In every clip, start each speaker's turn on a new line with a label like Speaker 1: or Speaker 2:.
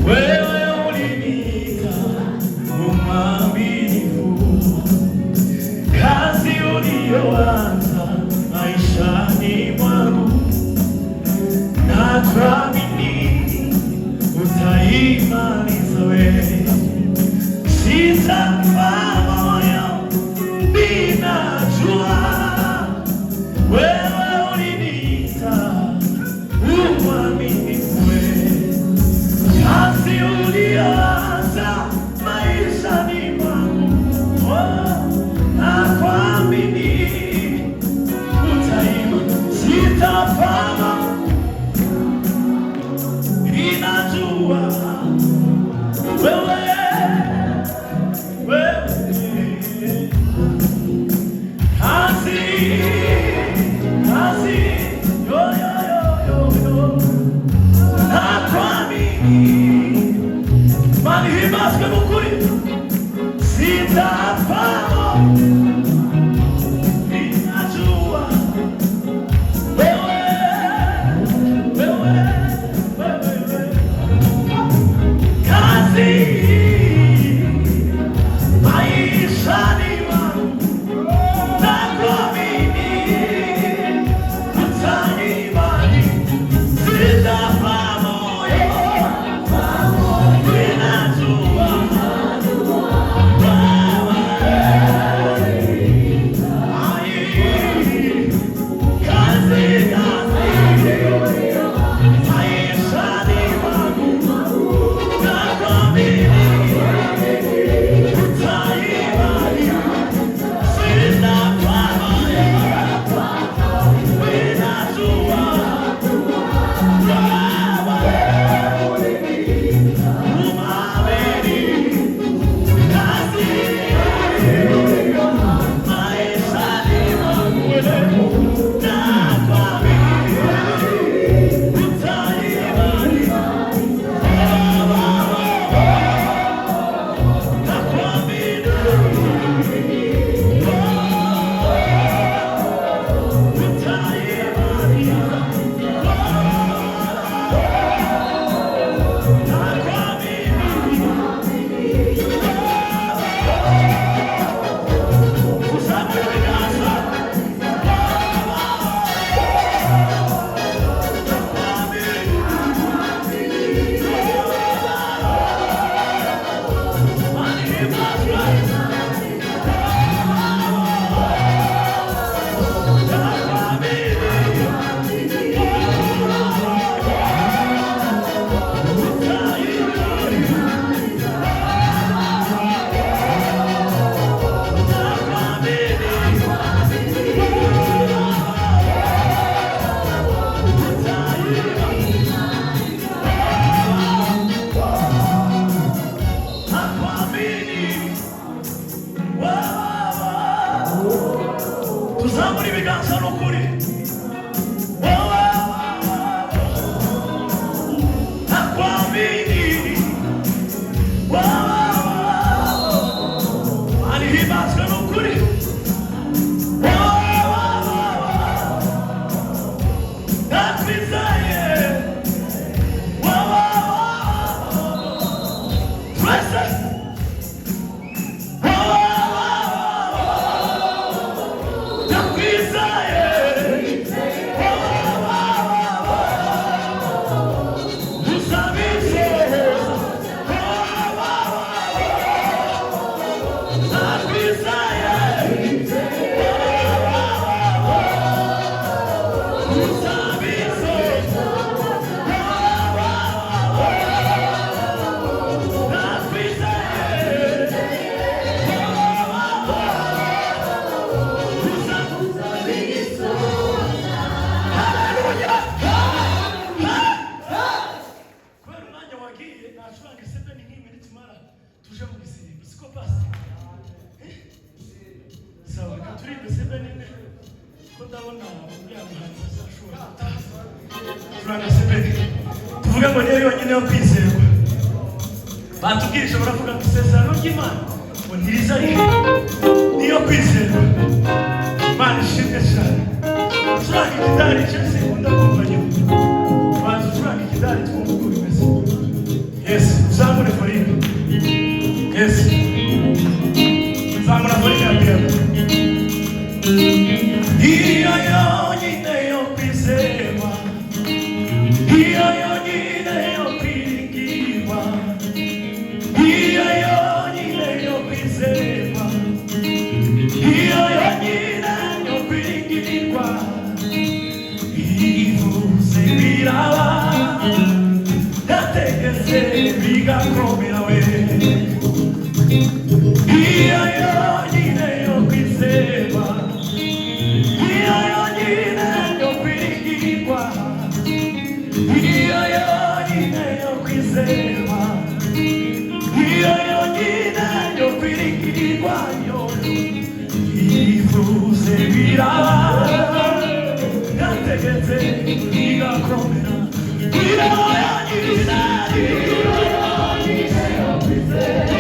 Speaker 1: wewe uliniita mwaminifu, kazi uliyoanza maishani mwangu, na kuamini utaimaliza wewe. Sitakufa moyo, ninajua wewe uliniita mwaminifu, kazi uliyoanza maishani mwangu, na kuamini utaimaliza. Sitakufa, ninajua wewe tuzamura ibiganza n'ukuri. Nakuamini, alihibazwe n'ukuri. Nakwizaye, twese tuvuga ngo niyo yonyine yo kwizerwa. Batubwirije baravuga ngo isezerano ry'Imana ngo ntirizarihe, niyo kwizerwa. Imana ishimwe cyane. Turanga ikidari cyose nkunda kumva nyuma. Baza turanga ikidari twumva. byose bigakomera we iyo yonyine yo kwizerwa iyo yonyine yo kwiringirwa iyo yonyine yo kwizerwa iyo yonyine yo kwiringirwa yo ivuze biraba yategetse bigakomera iyo yonyine yo kwizerwa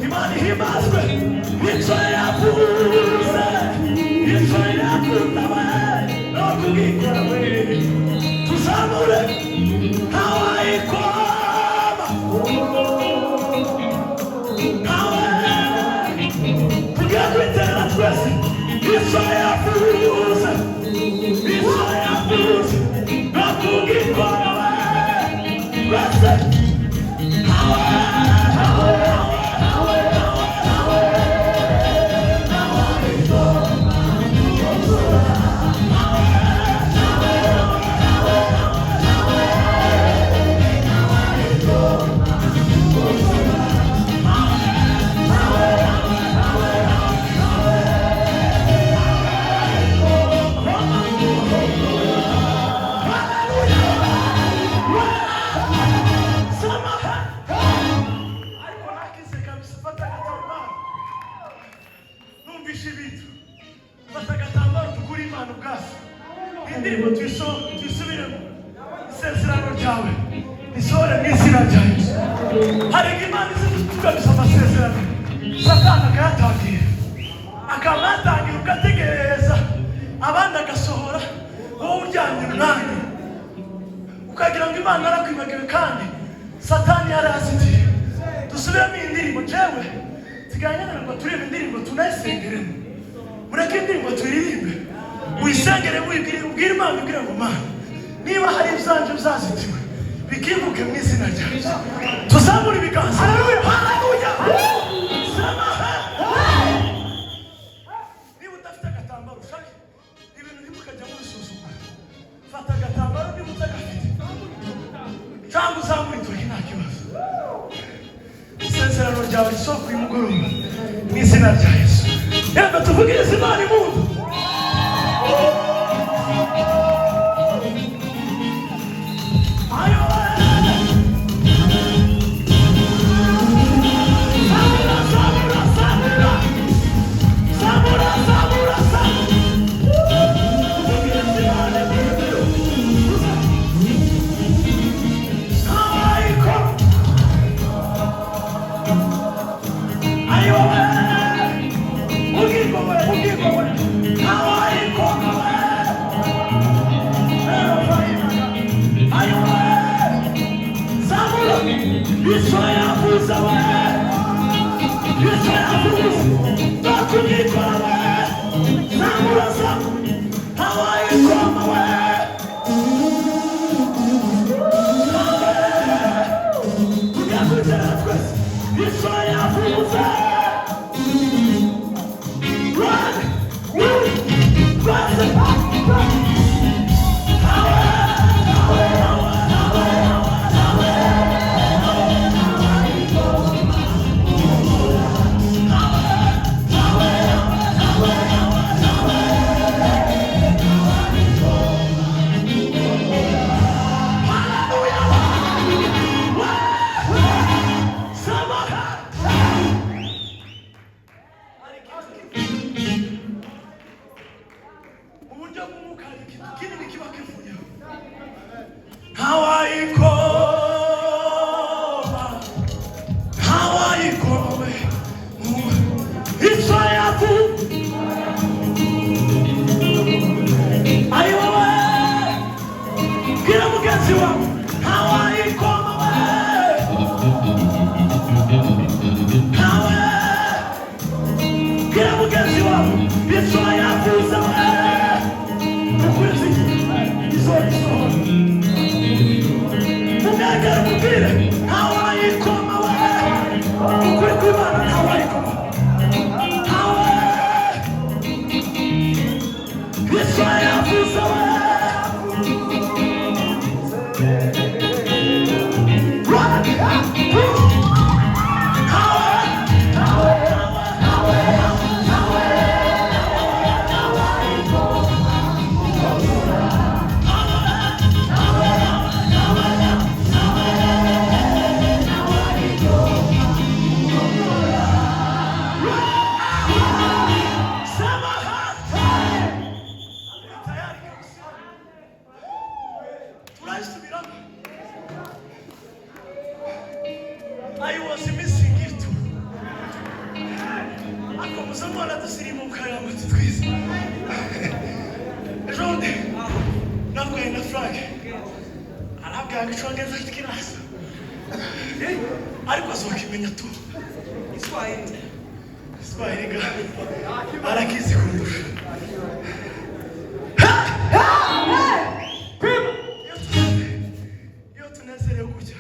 Speaker 1: Imani himazwe Itso yakuze Itso yakutawe Nokugikora we Tuzamure Hawaii kwama Hawaii Tugia kwitera twese Itso yakuze Itso yakuze Nokugikora we Twese indirimbo tuyisubiremo isezerano ryawe isore n'izina ryawe hari imana izitugamisa amasezerano satani akayatangira akabatangira ugategereza abandi agasohora wowe uryamye umwanya ukagira ngo imana arakwibagiwe kandi satani yarazitiye dusubiremo iyi ndirimbo jewe ziganyana ngo turebe indirimbo tunayisengeremo mureke indirimbo tuyiririmbe uyisengere ubwire Imana ubwire ngo Mana niba hari ibyanjye byazitiwe bikibuke mu izina ryawe tuzamure ibiganza haleluya haleluya niba udafite agatambaro ushake ibintu ntimukajya mubisuzugura fata agatambaro niba utagafite cyangwa uzamure intoki nta kibazo isezerano ryawe risoko y'umugoroba mu izina rya Yesu reka tuvugirize Imana impundu twasubiramo. I was missing it. Ako muzamora dusirimu mukaya mutu twiza. Ejonde nabwo na Frank. Arabwa ngicongeza ikirasa. Ariko azokimenya tu. Iswahili ga. Arakizi kundusha. Yo tunazere kujya.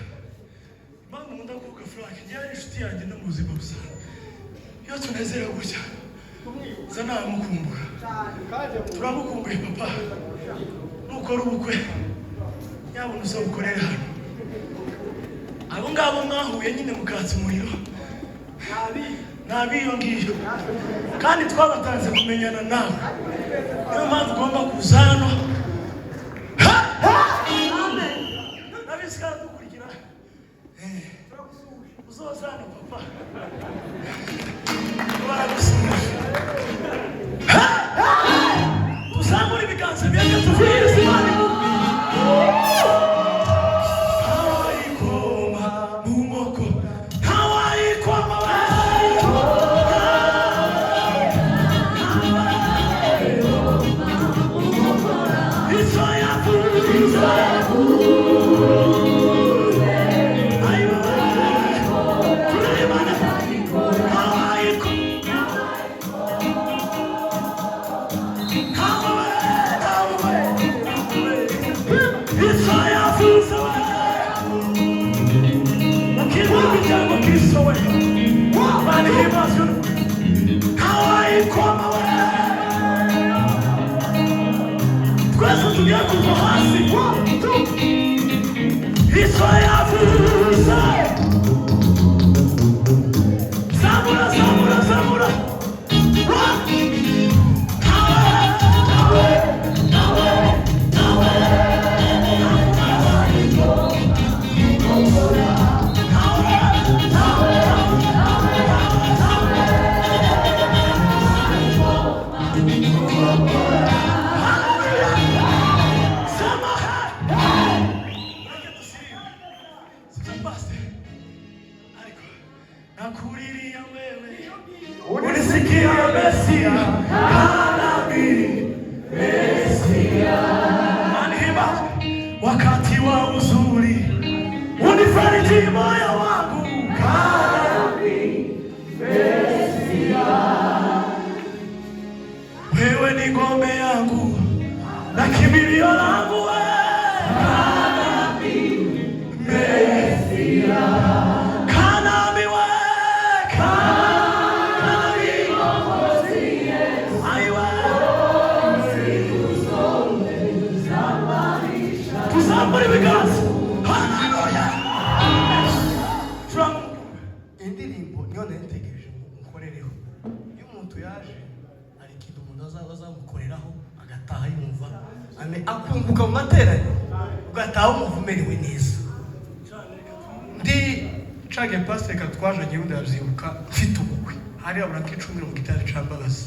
Speaker 1: Mama ndakuka Frank, njye inshuti yanjye no muzima busa. Yo tunazere kujya. Zana mukumbura. Turamukumbuye papa. Nukora ubukwe. Yabona uzabukorera hano. Abo ngabo mwahuye nyine mukatsa umuriro. Nabi yo ngiyo. Kandi twabatanze kumenyana nawe. Niyo mpamvu ugomba kuza hano. Amen. Nabisika dukurikira. Uzozana papa. Baragusubije. Tuzamura ibiganza byacu tuvire Imana. Wakati wa uzuri unifariji moyo wangu karabi Mesia. Wewe ni ngome yangu na kimbilio langu karabi Mesia. Kanami we kanami Mwokozi Yesu. Aiwe tuzamure ibiganza. Hallelujah. Indirimbo niyo nategereje mukorereho. Iyo umuntu yaje ari ikintu umuntu azamukoreraho agataha yumva akumbuka mu materaniro ugataha umuvumerewe neza. Ndi cage pastor katwaje ngiye ndavyibuka mfite ubukwe hari abura kicumira mu gitari cambabazi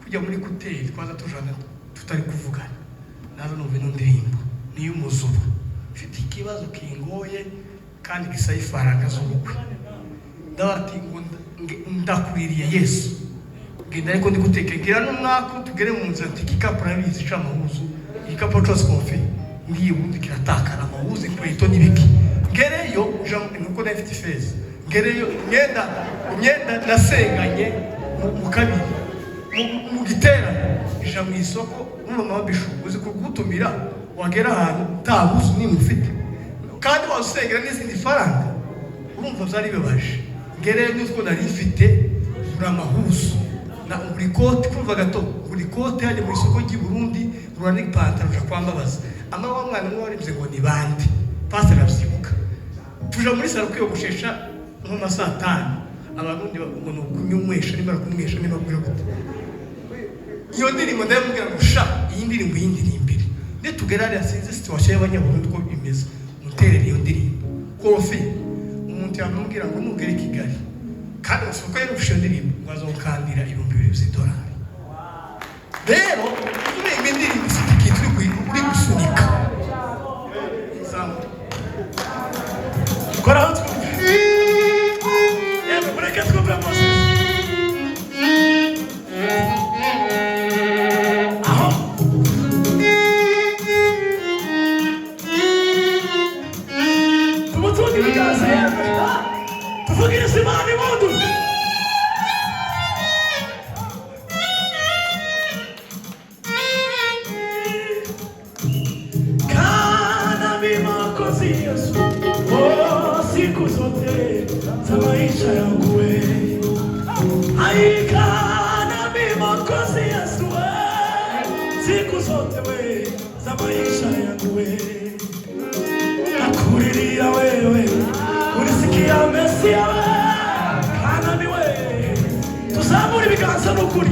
Speaker 1: kujya muri kuteri twaza tujana tutari kuvugana nazo numva ino ndirimbo niyo muzuba mfite ikibazo kingoye kandi gisayifara kazubukwe ndabati ngo ndakwiriye Yesu ngenda ariko ndi gutekereza n'umwaka tugere mu nzira tikikapu rabizi camahuzu igikapu cyose konfe ngiye ubundi kiratakara amahuzu kweto nibiki ngereyo nuko nafite feza ngereyo nyenda nasenganye mu kabiri mu gitera ija mu isoko n'umama wabishu uzi kugutumira wagera ahantu tabuzu ni mufite kandi wasengera n'izindi faranga urumva byari bibaje ngereyo n'utwo nari mfite uramahuzu na urikote kumva gato urikote yaje mu isoko ry'i Burundi urani pantaro ja kwambabaza ama wa mwana mwe warimze ngo ni bande pastor abyibuka tuja muri salo kwiyo gushesha mu masaha 5 abarundi ngo kunyumwesha nimara kumwesha nimabwira gute iyo ndirimbo ndamubwira ngo sha iyi ndirimbo yindirimbire ne tugerari asinze situation y'abanyaburundi ko imeze muterere iyo ndirimbo kofi umuntu yamubwira ngo nugere Kigali kandi usoko yarufishe ndirimbo bazokandira $2,000. Rero turi indirimbo ifite ikintu uri gusunika Mwokozi Yesu, oh, siku zote za maisha yangu wewe. Kana Mwokozi Yesu, siku zote wewe za maisha yangu wewe. Nakuriria wewe, unisikia Mesia wewe, kana ni wewe. Tuzamuri ibiganza n'ukuri,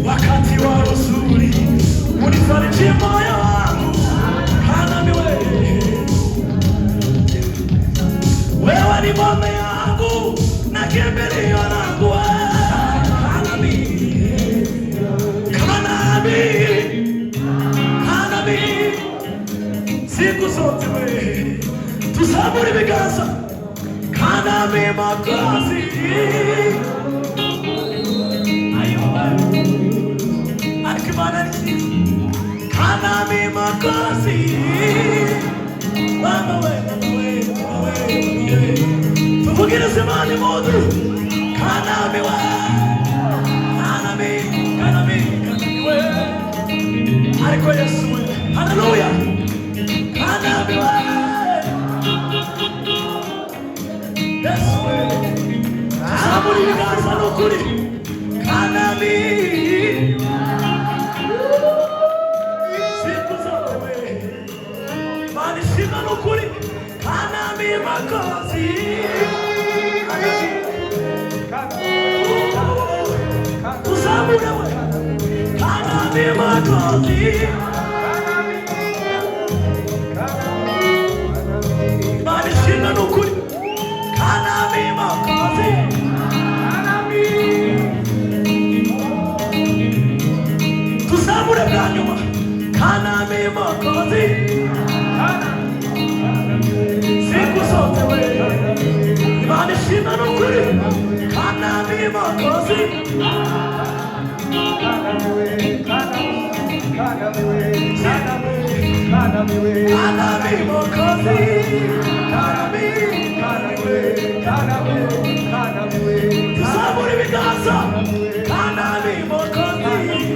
Speaker 1: wakati wa uzuri, unifariji moyo wangu, kana ni wewe. Wewe ni ngome yangu na kimbilio langu, kana mimi, kana mimi, kana mimi, siku zote wewe. Tuzamuri ibiganza, kana mimi Mwokozi. Kana mimi Mwokozi, mama wewe, tuvugire semani modu. Kana mimi wewe, ariko Yesu wewe, haleluya. Kana mimi wewe, Yesu wewe, saburi biganza n'ukuri. Kana mimi Manishima n'ukuri, kana mimi Mwokozi. Tuzamure we, kana mimi Mwokozi. Manishima n'ukuri, kana mimi Mwokozi. Tuzamure bwa nyuma, kana mimi Mwokozi. Siku zote wewe, manishima n'ukuri, kana mimi Mwokozi. Kana mimi Mwokozi, tuzamure ibiganza, kana mimi Mwokozi.